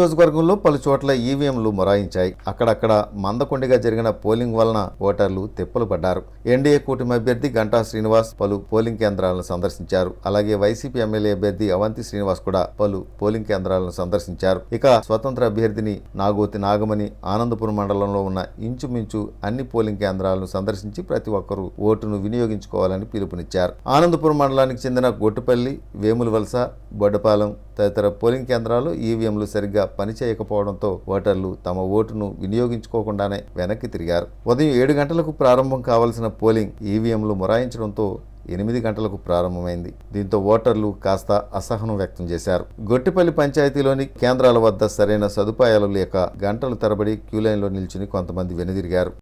నియోజకవర్గంలో పలు చోట్ల ఈవీఎంలు మొరాయించాయి. అక్కడక్కడ మందకొండిగా జరిగిన పోలింగ్ వలన ఓటర్లు తిప్పలు పడ్డారు. ఎన్డీఏ కూటమి అభ్యర్థి గంటా శ్రీనివాస్ పలు పోలింగ్ కేంద్రాలను సందర్శించారు. అలాగే వైసీపీ ఎమ్మెల్యే అభ్యర్థి అవంతి శ్రీనివాస్ కూడా పలు పోలింగ్ కేంద్రాలను సందర్శించారు. ఇక స్వతంత్ర అభ్యర్థిని నాగోతి నాగమణి ఆనందపురం మండలంలో ఉన్న ఇంచుమించు అన్ని పోలింగ్ కేంద్రాలను సందర్శించి ప్రతి ఒక్కరూ ఓటును వినియోగించుకోవాలని పిలుపునిచ్చారు. ఆనందపురం మండలానికి చెందిన గొట్టుపల్లి, వేములవలస, బొడ్డపాలెం తదితర పోలింగ్ కేంద్రాల్లో ఈవీఎంలు సరిగ్గా పనిచేయకపోవడంతో ఓటర్లు తమ ఓటును వినియోగించుకోకుండానే వెనక్కి తిరిగారు. ఉదయం 7 గంటలకు ప్రారంభం కావాల్సిన పోలింగ్ ఈవీఎంలు మొరాయించడంతో 8 గంటలకు ప్రారంభమైంది. దీంతో ఓటర్లు కాస్త అసహనం వ్యక్తం చేశారు. గొట్టిపల్లి పంచాయతీలోని కేంద్రాల వద్ద సరైన సదుపాయాలు లేక గంటల తరబడి క్యూలైన్లో నిల్చుని కొంతమంది వెనుదిరిగారు.